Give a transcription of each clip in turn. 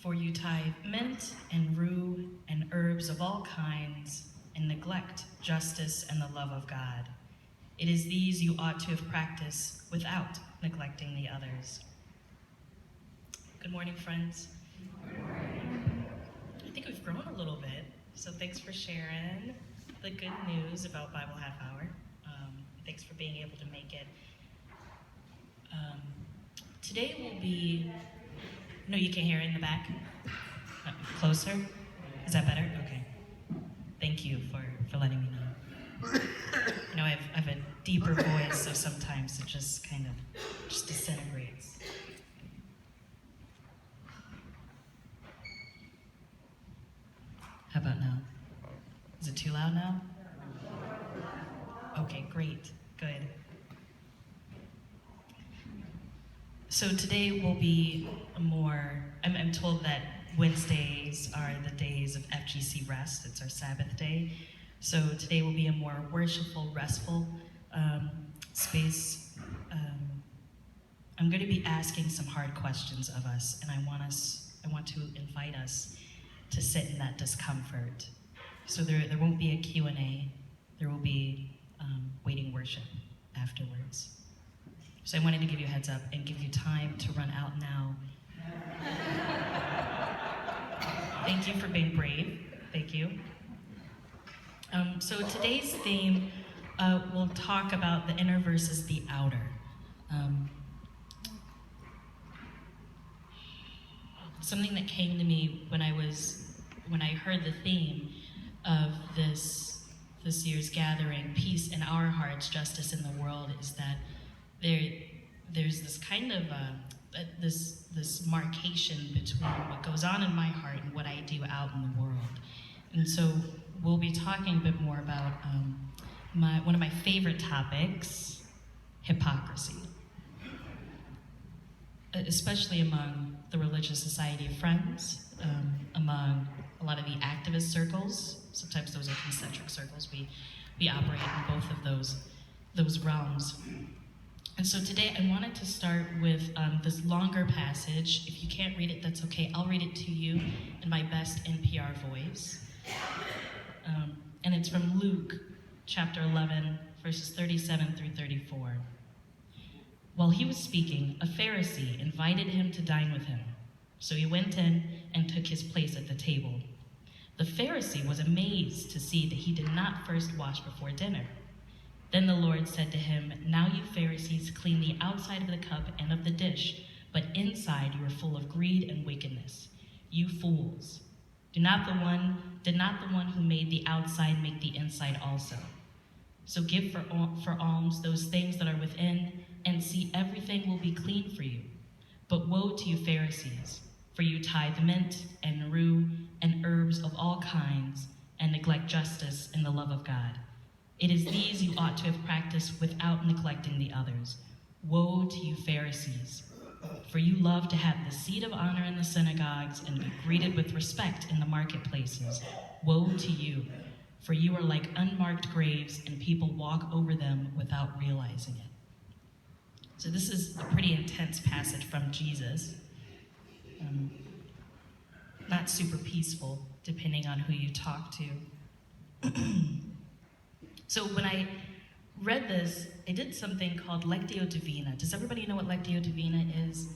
For you tithe mint and rue and herbs of all kinds, and neglect justice and the love of God. It is these you ought to have practiced without neglecting the others. Good morning, friends. Good morning. I think we've grown a little bit, so thanks for sharing the good news about Bible Half Hour. Thanks for being able to make it. Today will be... No, you can't hear it in the back? Closer? Is that better? Okay. Thank you for letting me know. You know, I have a deeper voice, so sometimes it just kind of just disintegrates. How about now? Is it too loud now? Okay, great. Good. So today will be I'm told that Wednesdays are the days of FGC rest. It's our Sabbath day. So today will be a more worshipful, restful space. I'm going to be asking some hard questions of us, and I want to invite us to sit in that discomfort. So there won't be a Q&A. There will be waiting worship afterwards. So I wanted to give you a heads up and give you time to run out now. Thank you for being brave. Thank you. So today's theme, we'll talk about the inner versus the outer. Something that came to me when I heard the theme of this year's gathering, Peace in Our Hearts, Justice in the World, is that there's this kind of this marcation between what goes on in my heart and what I do out in the world. And so we'll be talking a bit more about one of my favorite topics, hypocrisy, especially among the Religious Society of Friends, among a lot of the activist circles. Sometimes those are concentric circles. We operate in both of those realms. And so today I wanted to start with this longer passage. If you can't read it, that's okay. I'll read it to you in my best NPR voice. And it's from Luke chapter 11, verses 37 through 34. While he was speaking, a Pharisee invited him to dine with him. So he went in and took his place at the table. The Pharisee was amazed to see that he did not first wash before dinner. Then the Lord said to him, "Now you Pharisees clean the outside of the cup and of the dish, but inside you are full of greed and wickedness. You fools! Did not the one who made the outside make the inside also? So give for alms those things that are within, and see everything will be clean for you. But woe to you Pharisees, for you tithe mint and rue and herbs of all kinds, and neglect justice and the love of God. It is these you ought to have practiced without neglecting the others. Woe to you Pharisees, for you love to have the seat of honor in the synagogues and be greeted with respect in the marketplaces. Woe to you, for you are like unmarked graves, and people walk over them without realizing it." So this is a pretty intense passage from Jesus. Not super peaceful, depending on who you talk to. So when I read this, I did something called Lectio Divina. Does everybody know what Lectio Divina is?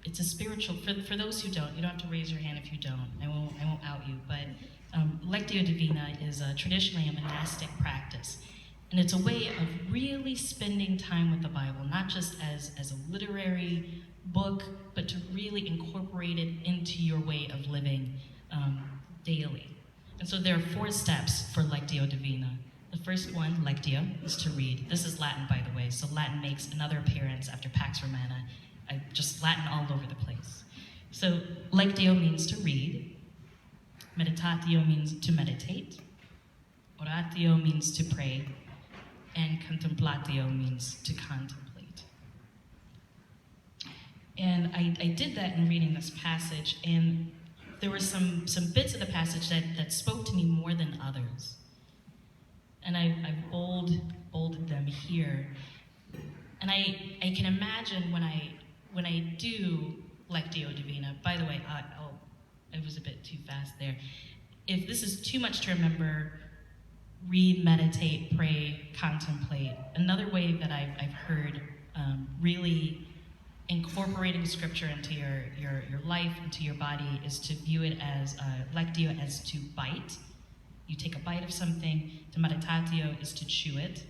It's a spiritual, for those who don't, you don't have to raise your hand if you don't. I won't out you, but Lectio Divina is traditionally a monastic practice. And it's a way of really spending time with the Bible, not just as a literary book, but to really incorporate it into your way of living daily. And so there are 4 steps for Lectio Divina. The first one, Lectio, is to read. This is Latin, by the way, so Latin makes another appearance after Pax Romana. Just Latin all over the place. So Lectio means to read. Meditatio means to meditate. Oratio means to pray. And contemplatio means to contemplate. And I did that in reading this passage, and there were some bits of the passage that spoke to me more than others. And I've bolded them here. And I can imagine when I do Lectio Divina, by the way, it was a bit too fast there. If this is too much to remember, read, meditate, pray, contemplate. Another way that I've heard really incorporating scripture into your life, into your body, is to view it as lectio, as to bite. You take a bite of something. To meditatio is to chew it.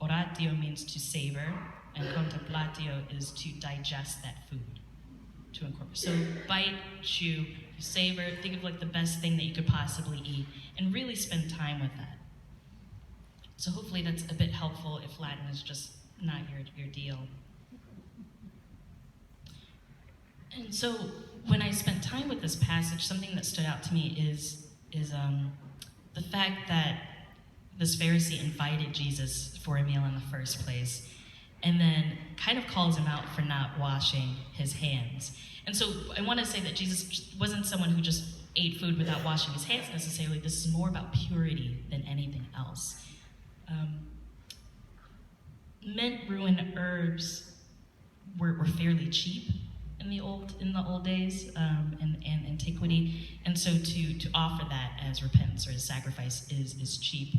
Oratio means to savor, and contemplatio is to digest that food, to incorporate. So bite, chew, savor, think of like the best thing that you could possibly eat, and really spend time with that. So hopefully that's a bit helpful if Latin is just not your deal. And so when I spent time with this passage, something that stood out to me is the fact that this Pharisee invited Jesus for a meal in the first place, and then kind of calls him out for not washing his hands. And so I want to say that Jesus wasn't someone who just ate food without washing his hands necessarily. This is more about purity than anything else. Mint, rue, and herbs were fairly cheap in the old days, and antiquity, and so to offer that as repentance or as sacrifice is cheap.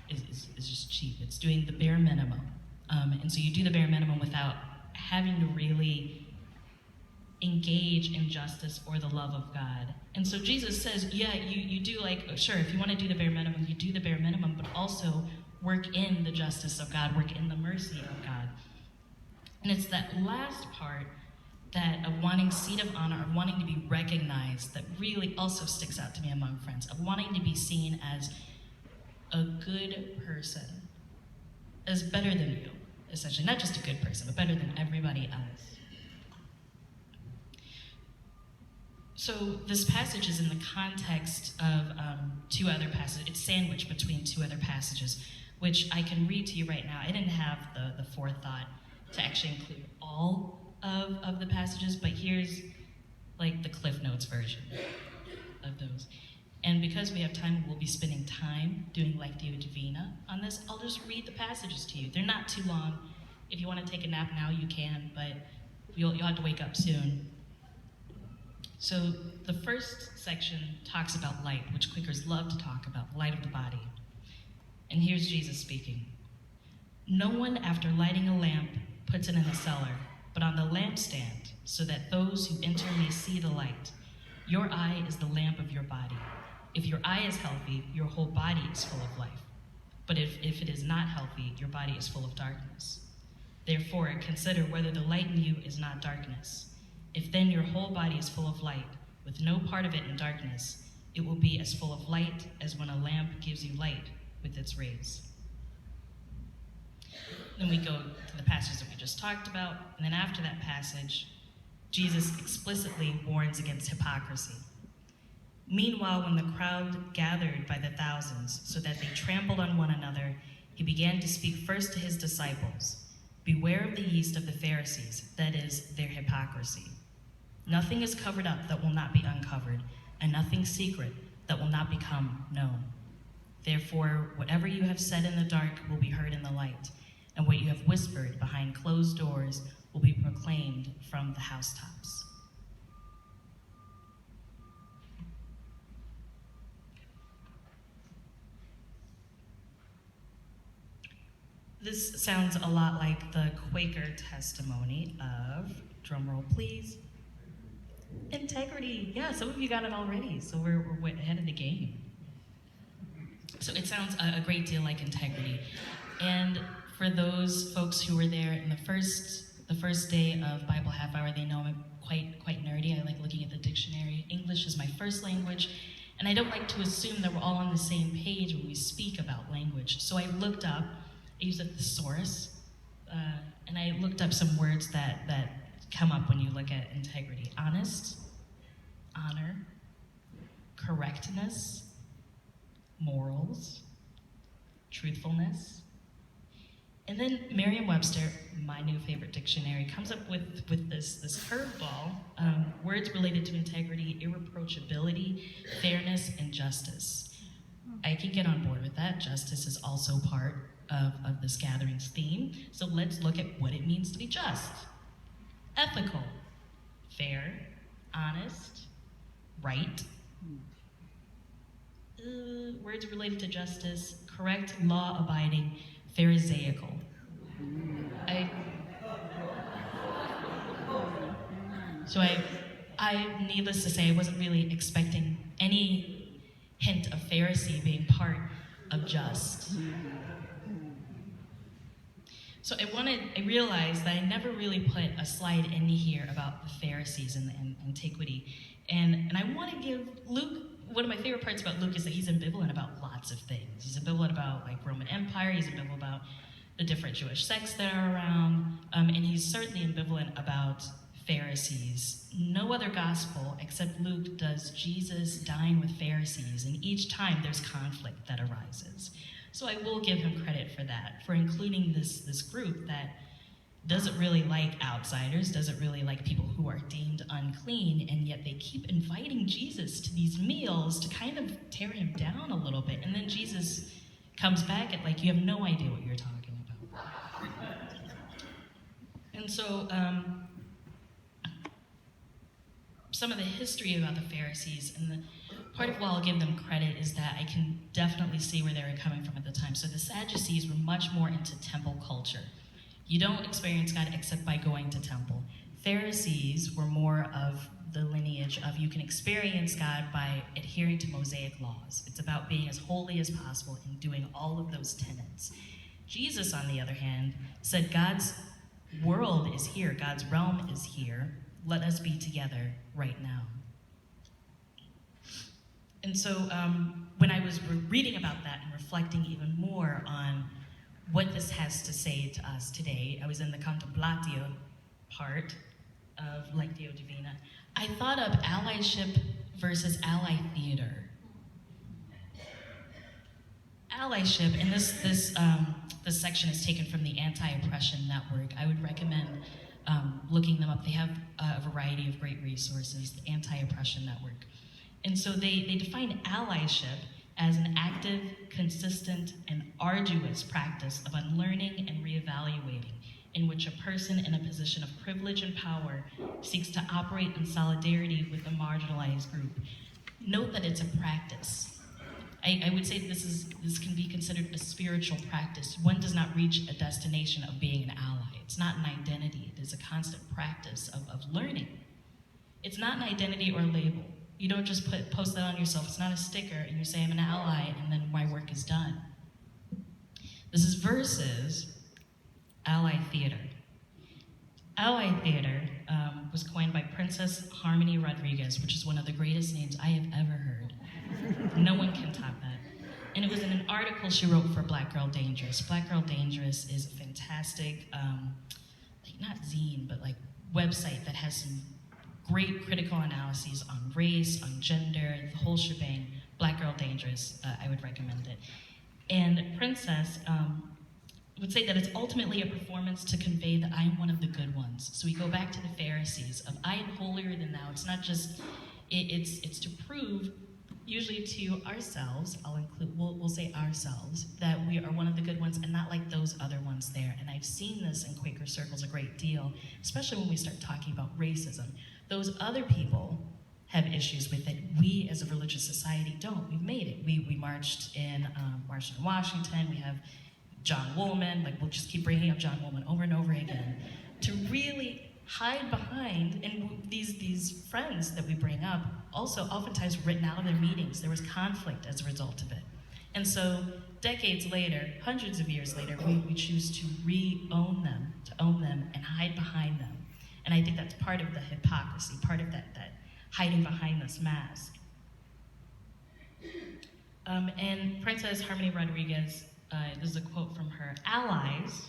Is just cheap. It's doing the bare minimum, and so you do the bare minimum without having to really engage in justice or the love of God. And so Jesus says, yeah, you do, like, sure, if you want to do the bare minimum, you do the bare minimum, but also work in the justice of God, work in the mercy of God. And it's that last part that of wanting seat of honor, of wanting to be recognized, that really also sticks out to me among friends, of wanting to be seen as a good person, as better than you, essentially. Not just a good person, but better than everybody else. So this passage is in the context of two other passages. It's sandwiched between two other passages, which I can read to you right now. I didn't have the forethought to actually include all of the passages, but here's like the Cliff Notes version of those. And because we have time, we'll be spending time doing Lectio Divina on this. I'll just read the passages to you. They're not too long. If you want to take a nap now, you can, but you'll have to wake up soon. So the first section talks about light, which Quakers love to talk about, the light of the body. And here's Jesus speaking. No one, after lighting a lamp, puts it in the cellar, but on the lampstand, so that those who enter may see the light. Your eye is the lamp of your body. If your eye is healthy, your whole body is full of life. But if it is not healthy, your body is full of darkness. Therefore, consider whether the light in you is not darkness. If then your whole body is full of light, with no part of it in darkness, it will be as full of light as when a lamp gives you light with its rays. Then we go to the passages that we just talked about, and then after that passage, Jesus explicitly warns against hypocrisy. Meanwhile, when the crowd gathered by the thousands, so that they trampled on one another, he began to speak first to his disciples. Beware of the yeast of the Pharisees, that is, their hypocrisy. Nothing is covered up that will not be uncovered, and nothing secret that will not become known. Therefore, whatever you have said in the dark will be heard in the light, and what you have whispered behind closed doors will be proclaimed from the housetops. This sounds a lot like the Quaker testimony of, drumroll please, integrity. Yeah, some of you got it already, so we're ahead of the game. So it sounds a great deal like integrity. And for those folks who were there in the first day of Bible Half Hour, they know I'm quite nerdy. I like looking at the dictionary. English is my first language, and I don't like to assume that we're all on the same page when we speak about language. So I looked up, I used a thesaurus, and I looked up some words that come up when you look at integrity. Honest, honor, correctness, morals, truthfulness. And then Merriam-Webster, my new favorite dictionary, comes up with this curveball, words related to integrity, irreproachability, fairness, and justice. I can get on board with that. Justice is also part of this gathering's theme. So let's look at what it means to be just. Ethical, fair, honest, right. Words related to justice, correct, law-abiding, Pharisaical. I needless to say, I wasn't really expecting any hint of Pharisee being part of just. So I realized that I never really put a slide in here about the Pharisees and antiquity. And I want to give Luke, one of my favorite parts about Luke is that he's ambivalent about lots of things. He's ambivalent about like Roman Empire, he's ambivalent about the different Jewish sects that are around, and he's certainly ambivalent about Pharisees. No other gospel except Luke does Jesus dine with Pharisees, and each time there's conflict that arises. So I will give him credit for that, for including this group that doesn't really like outsiders, doesn't really like people who are deemed unclean, and yet they keep inviting Jesus to these meals to kind of tear him down a little bit. And then Jesus comes back at like, you have no idea what you're talking about. And so some of the history about the Pharisees, and the part of why I'll give them credit is that I can definitely see where they were coming from at the time. So the Sadducees were much more into temple culture. You don't experience God except by going to temple. Pharisees were more of the lineage of you can experience God by adhering to Mosaic laws. It's about being as holy as possible and doing all of those tenets. Jesus, on the other hand, said God's world is here, God's realm is here. Let us be together right now. And so when I was reading about that and reflecting even more on what this has to say to us today, I was in the contemplatio part of Lectio Divina. I thought of allyship versus ally theater. Allyship, and this section is taken from the Anti-Oppression Network. I would recommend looking them up. They have a variety of great resources, the Anti-Oppression Network. And so they define allyship as an active, consistent, and arduous practice of unlearning and reevaluating, in which a person in a position of privilege and power seeks to operate in solidarity with a marginalized group. Note that it's a practice. I would say this can be considered a spiritual practice. One does not reach a destination of being an ally. It's not an identity. It is a constant practice of learning. It's not an identity or label. You don't just post that on yourself. It's not a sticker and you say, I'm an ally, and then my work is done. This is versus ally theater. Ally theater was coined by Princess Harmony Rodriguez, which is one of the greatest names I have ever heard. No one can top that. And it was in an article she wrote for Black Girl Dangerous. Black Girl Dangerous is a fantastic, not zine, but like website that has some great critical analyses on race, on gender, the whole shebang. Black Girl Dangerous, I would recommend it. And Princess would say that it's ultimately a performance to convey that I am one of the good ones. So we go back to the Pharisees of I am holier than thou. It's not just, it's to prove, usually to ourselves, we'll say ourselves, that we are one of the good ones and not like those other ones there. And I've seen this in Quaker circles a great deal, especially when we start talking about racism. Those other people have issues with it. We as a religious society don't. We've made it. We marched in Washington. We have John Woolman. Like, we'll just keep bringing up John Woolman over and over again to really hide behind, and these friends that we bring up also oftentimes written out of their meetings. There was conflict as a result of it. And so decades later, hundreds of years later, we choose to own them and hide behind them. And I think that's part of the hypocrisy, part of that hiding behind this mask. And Princess Harmony Rodriguez, this is a quote from her, allies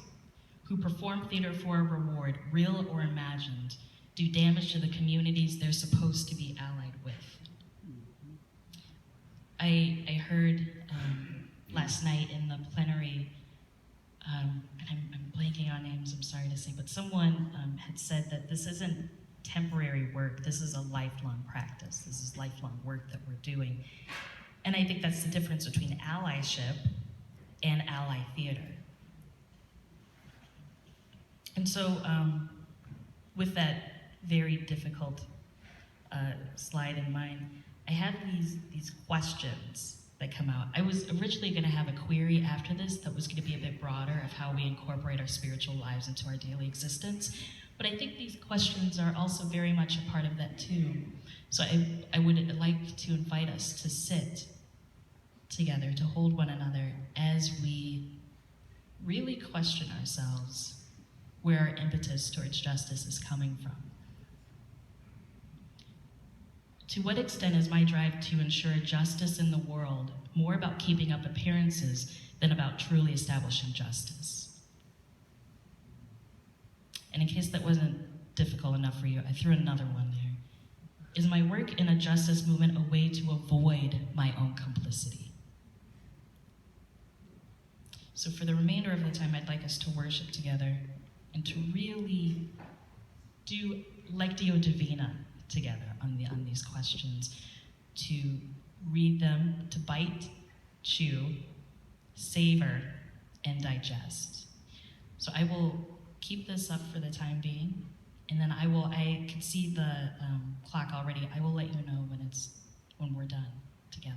who perform theater for a reward, real or imagined, do damage to the communities they're supposed to be allied with. I heard last night in the plenary, and I'm blanking on names, I'm sorry to say, but someone had said that this isn't temporary work, this is a lifelong practice, this is lifelong work that we're doing. And I think that's the difference between allyship and ally theater. And so with that very difficult slide in mind, I have these questions that come out. I was originally going to have a query after this that was going to be a bit broader of how we incorporate our spiritual lives into our daily existence, but I think these questions are also very much a part of that too. So I would like to invite us to sit together, to hold one another as we really question ourselves where our impetus towards justice is coming from. To what extent is my drive to ensure justice in the world more about keeping up appearances than about truly establishing justice? And in case that wasn't difficult enough for you, I threw another one there. Is my work in a justice movement a way to avoid my own complicity? So for the remainder of the time, I'd like us to worship together and to really do Lectio Divina together on these questions, to read them, to bite, chew, savor, and digest. So I will keep this up for the time being, and then I can see the clock already. I will let you know when we're done together.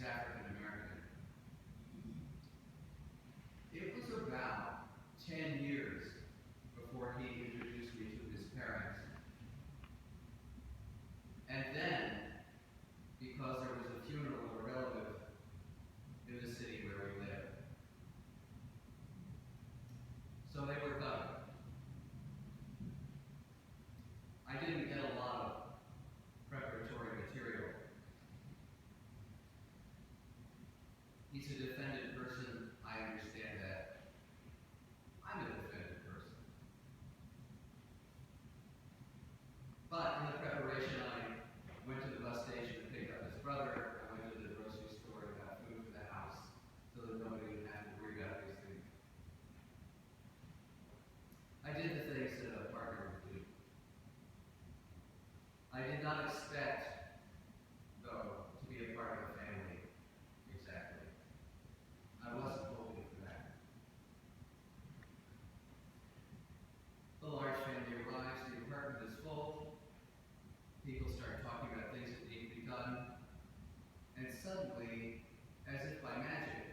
He's African American. It was about 10 years before he introduced me to his parents. And then, because there was a funeral of a relative in the city where we lived. So they were done. I didn't get a lot of preparatory material. He's a defended person. I understand that. I'm a defended person. But in the preparation, I went to the bus station to pick up his brother. I went to the grocery store and got food for the house so that nobody would have to worry about these things. I did the things that a partner would do. I did not expect, though, to be a part of a family, exactly. I wasn't hoping for that. The large family arrives, the apartment is full, people start talking about things that need to be done, and suddenly, as if by magic,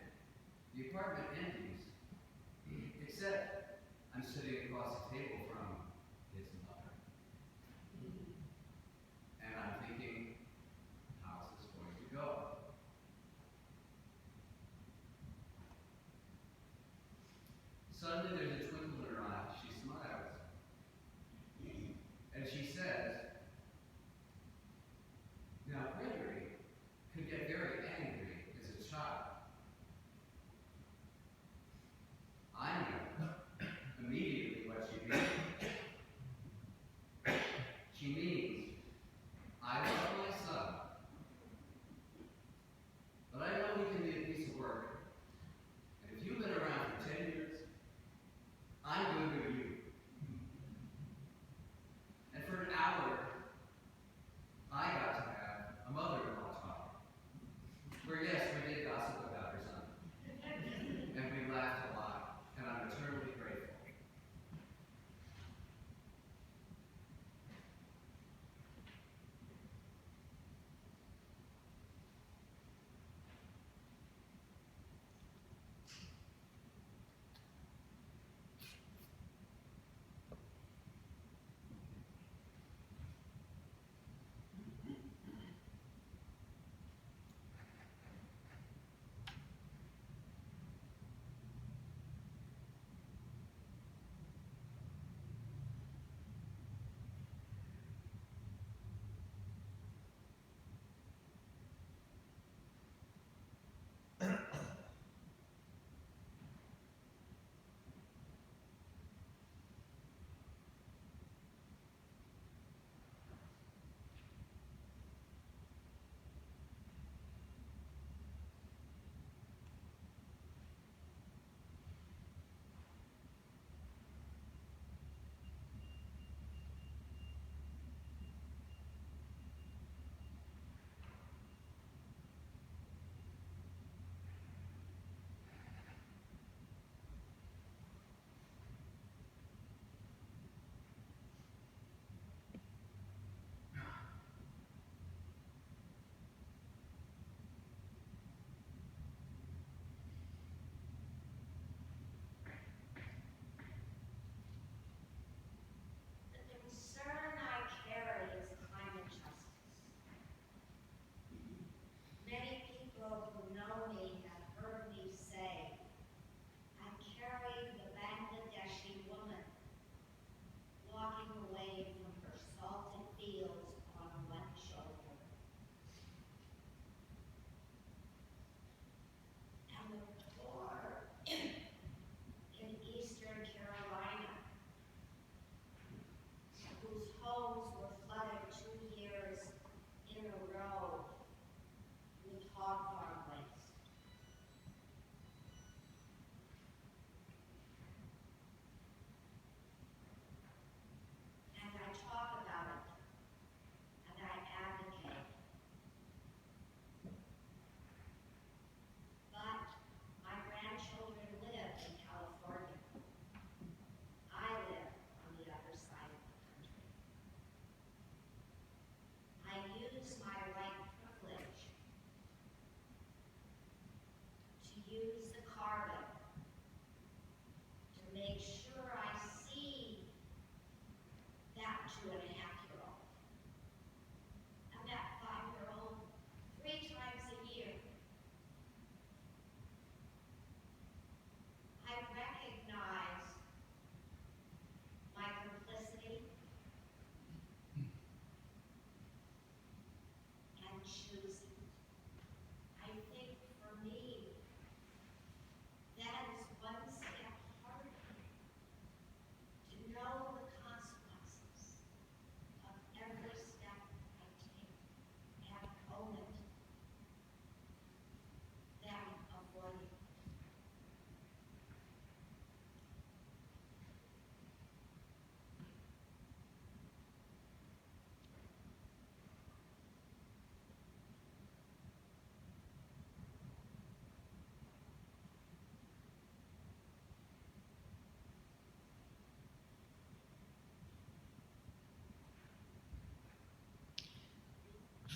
the apartment empties, except I'm sitting across the table from his mother. And I'm thinking, how's this going to go? Suddenly there's a twinkle in her eye. She smiles. And she says, now Gregory could get very angry as a child. I know immediately what she means. She means, I love my son, but I know he can be a piece of work. And if you've been around for 10 years, I'm good with you. And for an hour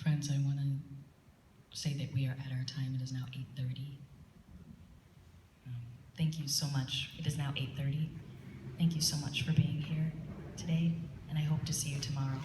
Friends, I want to say that we are at our time. It is now 8:30. Thank you so much. It is now 8:30. Thank you so much for being here today, and I hope to see you tomorrow.